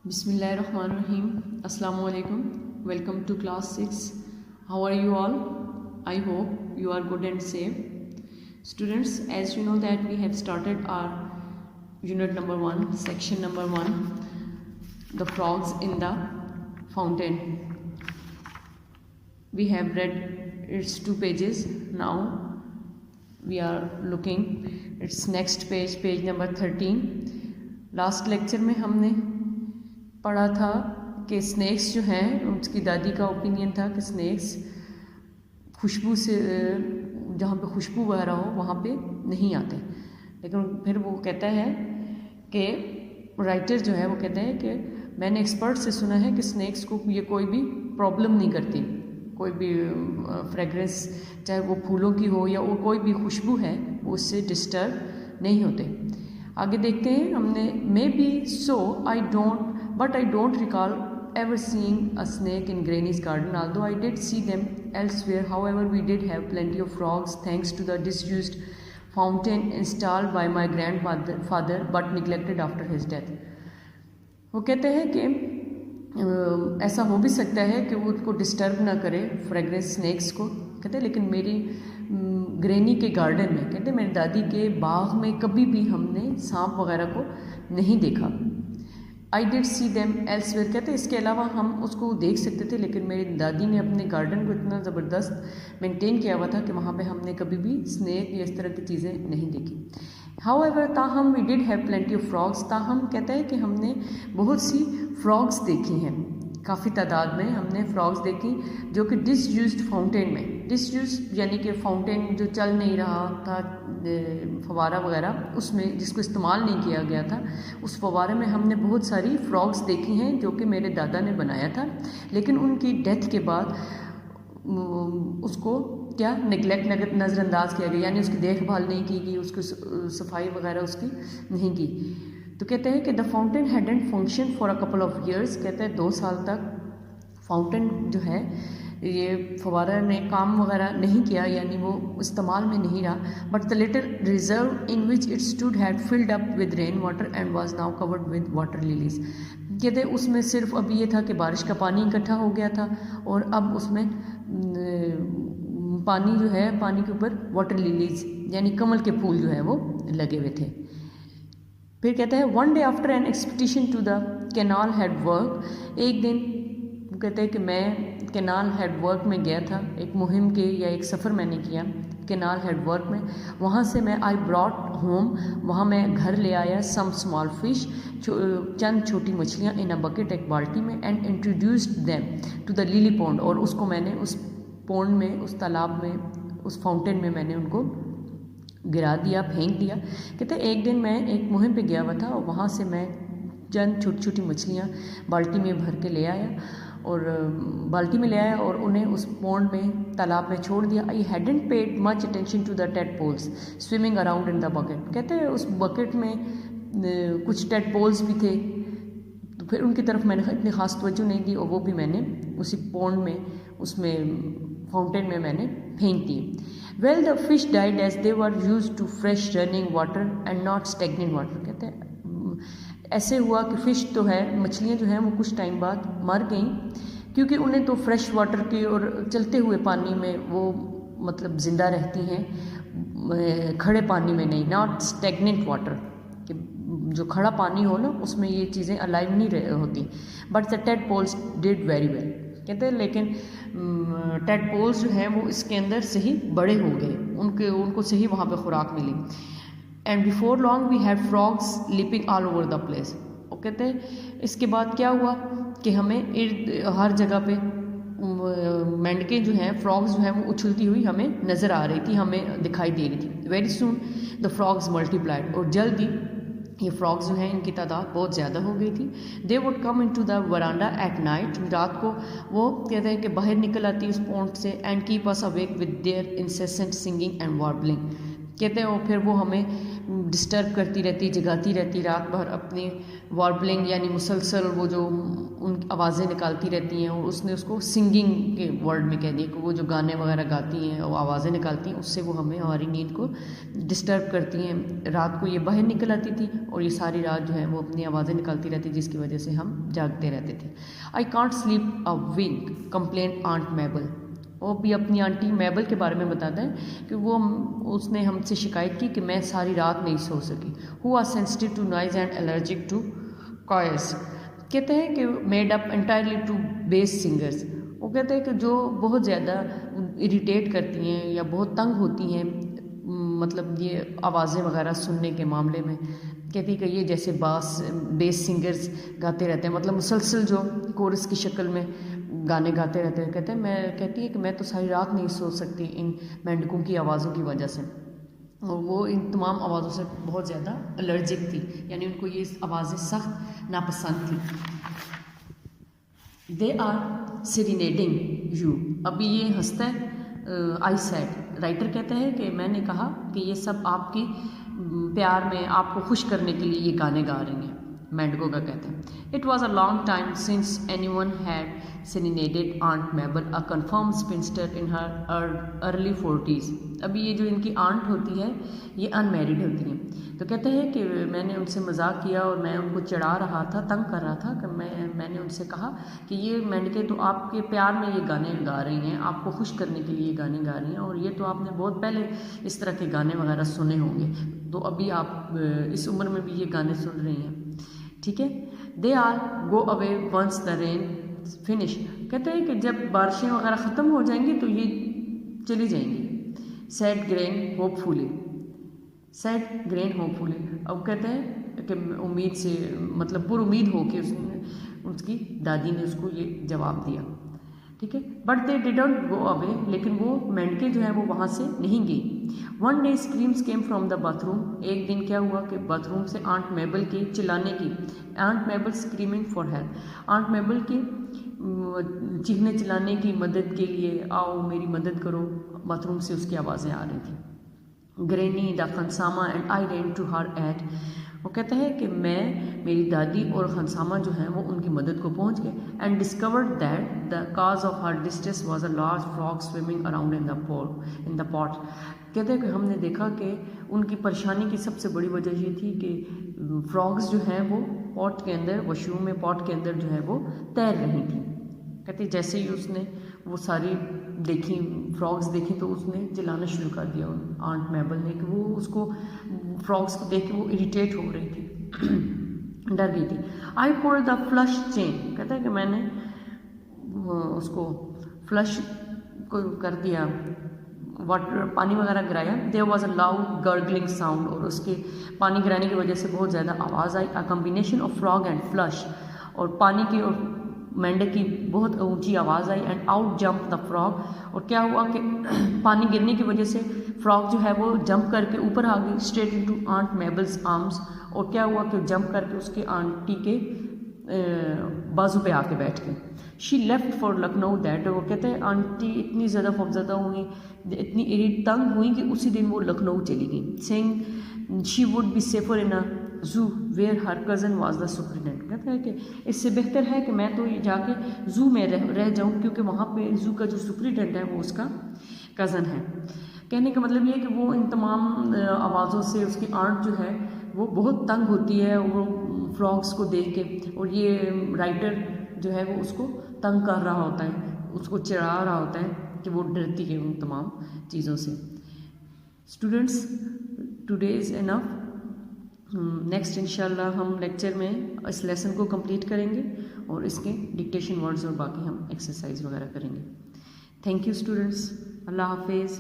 Bismillahirrahmanirrahim. Assalamu alaikum. Welcome to class 6. How are you all? I hope you are good and safe. Students, as you know that we have started our unit number 1, section number 1, the frogs in the fountain. We have read its 2 pages. Now we are looking its next page, page number 13. Last lecture में हमने पढ़ा था कि snacks जो हैं, उसकी दादी का ओपिनियन था कि स्नेक्स खुशबू से, जहाँ पे खुशबू वगैरह हो वहाँ पे नहीं आते। लेकिन फिर वो कहता है कि राइटर जो है वो कहता है कि मैंने एक्सपर्ट से सुना है कि स्नेक्स को ये कोई भी प्रॉब्लम नहीं करती, कोई भी फ्रेगरेंस चाहे वो फूलों की हो या वो कोई भी खुशबू है वो उससे डिस्टर्ब नहीं होते। आगे देखते हैं हमने may be so I don't recall ever seeing a snake in Granny's garden, although I did see them elsewhere. However, we did have plenty of frogs thanks to the disused fountain installed by my grandfather but neglected after his death. वो कहते हैं कि ऐसा हो भी सकता है कि वो उनको डिस्टर्ब ना करे फ्रेगरेंस स्नेक्स को। कहते हैं लेकिन मेरी ग्रैनी के गार्डन में, कहते मेरी दादी के बाग में कभी भी हमने सांप वगैरह को नहीं देखा। I did see them elsewhere, कहते इसके अलावा हम उसको देख सकते थे लेकिन मेरी दादी ने अपने गार्डन को इतना ज़बरदस्त मेंटेन किया हुआ था कि वहाँ पे हमने कभी भी स्नेक या इस तरह की चीज़ें नहीं देखी। हाउएवर ताहम we did have plenty of frogs, ताहम कहता है कि हमने बहुत सी फ्रॉग्स देखी हैं, काफ़ी तादाद में हमने फ्रॉग्स देखी जो कि डिसयूज्ड फाउंटेन में, डिसयूज्ड यानी कि फाउंटेन जो चल नहीं रहा था, फवारा वगैरह उसमें जिसको इस्तेमाल नहीं किया गया था, उस फवारे में हमने बहुत सारी फ्रॉग्स देखी हैं जो कि मेरे दादा ने बनाया था। लेकिन उनकी डेथ के बाद उसको क्या नेगलेक्ट नज़रअंदाज किया गया, यानी उसकी देखभाल नहीं की गई, उसकी सफाई वगैरह उसकी नहीं की। तो कहते हैं कि the fountain hadn't function for a couple of years, कहते हैं 2 साल तक फाउंटेन जो है ये फवारा ने काम वगैरह नहीं किया, यानी वो इस्तेमाल में नहीं रहा। But the little reserve in which it stood had filled up with rain water and was now covered with water lilies, कहते उसमें सिर्फ अब ये था कि बारिश का पानी इकट्ठा हो गया था और अब उसमें पानी जो है, पानी के ऊपर वाटर लिलीज यानी कमल के फूल जो है वो लगे हुए थे। फिर कहता है one day after an expedition to the canal head work, एक दिन कहते हैं कि मैं कैनाल हेड वर्क में गया था, एक मुहिम के या एक सफ़र मैंने किया कैनाल हेड वर्क में। वहाँ से मैं आई ब्रॉट होम, वहाँ मैं घर ले आया सम स्मॉल फिश, चंद छोटी मछलियाँ इन अ बकेट, एक बाल्टी में, and introduced them to the lily pond, और उसको मैंने उस पॉन्ड में, उस तालाब में, उस फाउंटेन में मैंने उनको गिरा दिया, फेंक दिया। कहते एक दिन मैं एक मुहिम पे गया हुआ था और वहाँ से मैं चंद छोटी छोटी मछलियाँ बाल्टी में भर के ले आया और बाल्टी में ले आया और उन्हें उस पॉन्ड में, तालाब में छोड़ दिया। I hadn't paid much attention to the tadpoles swimming around in the bucket, कहते हैं उस बकेट में कुछ टेडपोल्स भी थे, तो फिर उनकी तरफ मैंने इतनी ख़ास तवज्जो नहीं दी और वो भी मैंने उसी पॉन्ड में, उसमें फाउंटेन में मैंने फेंक दिए। Well the fish died as they were used to fresh running water and not stagnant water, कहते हैं ऐसे हुआ कि फ़िश तो है, मछलियाँ जो हैं वो कुछ टाइम बाद मर गईं क्योंकि उन्हें तो फ्रेश वाटर की और चलते हुए पानी में वो मतलब ज़िंदा रहती हैं, खड़े पानी में नहीं, नॉट स्टेगनेंट वाटर, कि जो खड़ा पानी हो ना उसमें ये चीज़ें अलाइव नहीं होती। But the tadpoles did very well, कहते हैं लेकिन टेडपोल्स जो हैं वो इसके अंदर से ही बड़े हो गए, उनको सही वहाँ पे खुराक मिली। And before long we had frogs leaping all over the place, वो कहते हैं इसके बाद क्या हुआ कि हमें हर जगह पे मेंढकें जो हैं, फ्रॉग्स जो हैं वो उछलती हुई हमें नज़र आ रही थी, हमें दिखाई दे रही थी। Very soon the frogs multiplied, और जल्दी ये फ्रॉग्स जो हैं इनकी तादाद बहुत ज़्यादा हो गई थी। They would come into the veranda at night, रात को वो कहते हैं कि बाहर निकल आती उस पॉन्ड से, and keep us awake with their incessant singing and warbling, कहते हैं, और फिर वो हमें डिस्टर्ब करती रहती, जगाती रहती रात भर, अपनी वार्बलिंग यानी मुसलसल वो जो उन आवाज़ें निकालती रहती हैं। और उसने उसको सिंगिंग के वर्ड में कह दिया कि वो जो गाने वगैरह गाती हैं और आवाज़ें निकालती हैं, उससे वो हमें हमारी नींद को डिस्टर्ब करती हैं। रात को ये बाहर निकल आती थी और ये सारी रात जो है वो अपनी आवाज़ें निकालती रहती, जिसकी वजह से हम जागते रहते थे। I can't sleep a wink, complain aunt Mabel. वो भी अपनी आंटी मैबल के बारे में बताता है कि उसने हमसे शिकायत की कि मैं सारी रात नहीं सो सकी। Who are sensitive to noise and allergic to कॉयस। कहते हैं कि made up entirely to bass singers. वो कहते हैं कि जो बहुत ज़्यादा इरिटेट करती हैं या बहुत तंग होती हैं, मतलब ये आवाज़ें वगैरह सुनने के मामले में, कहती कि ये जैसे बेस सिंगर्स गाते रहते हैं, मतलब मुसलसल जो कोरस की शक्ल में गाने गाते रहते हैं। कहती है कि मैं तो सारी रात नहीं सो सकती इन मेंढकों की आवाज़ों की वजह से। और वो इन तमाम आवाज़ों से बहुत ज़्यादा एलर्जिक थी, यानी उनको ये आवाज़ें सख्त नापसंद थी। They are serenading you. अभी ये हंसता है, आई सेड। राइटर कहते हैं कि मैंने कहा कि ये सब आपकी प्यार में आपको खुश करने के लिए ये गाने गा रही हैं। मेंढकों का कहते हैं, it was a long time since any one had serenaded Aunt Mabel, a confirmed spinster in her early 40s। अभी ये जो इनकी आंट होती है ये अनमैरिड होती हैं। तो कहते हैं कि मैंने उनसे मजाक किया और मैं उनको चढ़ा रहा था, तंग कर रहा था कि मैंने उनसे कहा कि ये मेंढके तो आपके प्यार में ये गाने गा रही हैं, आपको खुश करने के लिए ये गाने गा रही हैं, और ये तो आपने बहुत पहले इस तरह के गाने वगैरह सुने होंगे, तो अभी आप इस उम्र में भी ये गाने सुन रही हैं, ठीक है। They are go away once the rain finish. कहते हैं कि जब बारिशें वगैरह ख़त्म हो जाएंगी तो ये चली जाएंगी। Sad grain hopefully, sad grain hopefully. अब कहते हैं कि उम्मीद से, मतलब पुरुम्मीद हो के उसकी दादी ने उसको ये जवाब दिया, ठीक है। But they didn't go away, लेकिन वो मेंढके जो है वो वहाँ से नहीं गई। One day screams came from the bathroom. एक दिन क्या हुआ कि बाथरूम से आंट मेबल की चिल्लाने की, aunt Mabel screaming for help, aunt Mabel की चीखने चिल्लाने की मदद के लिए, आओ मेरी मदद करो, बाथरूम से उसकी आवाज़ें आ रही थी। Granny the khansama and I ran to her aid. वो कहते हैं कि मैं, मेरी दादी और खनसामा जो हैं वो उनकी मदद को पहुंच गए। And discovered that the cause of her distress was a large frog swimming around in the pot. कहते हैं कि हमने देखा कि उनकी परेशानी की सबसे बड़ी वजह ये थी कि फ्रॉग्स जो हैं वो पॉट के अंदर, वशरूम में पॉट के अंदर जो है वो तैर रही थी। कहते जैसे ही उसने वो सारी देखी, फ्रॉग्स देखी, तो उसने चिल्लाना शुरू कर दिया आंट मेबल ने, कि वो उसको फ्रॉग्स को देख के वो इरिटेट हो रही थी, डर गई थी। I pulled the flush chain. कहता है कि मैंने उसको फ्लश को कर दिया, वाटर पानी वगैरह गिराया। There was a loud gargling sound, और उसके पानी गिराने की वजह से बहुत ज़्यादा आवाज़ आई। A combination of frog and flush, और पानी की और मेंढक की बहुत ऊंची आवाज़ आई। And out jump the frog, और क्या हुआ कि पानी गिरने की वजह से फ्रॉग जो है वो जंप करके ऊपर आ गई, स्ट्रेट इनटू आंट मेबल्स आर्म्स। और क्या हुआ कि जंप करके उसके आंटी के बाजू पे आके बैठ गई। She left for Lucknow that. वो कहते हैं आंटी इतनी ज़्यादा खौफजदा हुई, इतनी तंग हुई कि उसी दिन वो लखनऊ चली गई। Saying she would be safer in a zoo where her cousin was the superintendent. कहता है कि इससे बेहतर है कि मैं तो जाके जू में रह जाऊँ, क्योंकि वहाँ पे जू का जो सुपरिटेंडेंट है वो उसका कज़न है। कहने का मतलब ये है कि वो इन तमाम आवाज़ों से उसकी आंट जो है वो बहुत तंग होती है, वो फ्रॉग्स को देख के, और ये राइटर जो है वो उसको तंग कर रहा होता है, उसको चिढ़ा रहा होता है कि वो डरती है उन तमाम चीज़ों से। Students, today is enough. Next इंशाल्लाह हम लेक्चर में इस लेसन को कंप्लीट करेंगे और इसके डिक्टेशन वर्ड्स और बाकी हम एक्सरसाइज वगैरह करेंगे। थैंक यू स्टूडेंट्स, अल्लाह हाफिज़।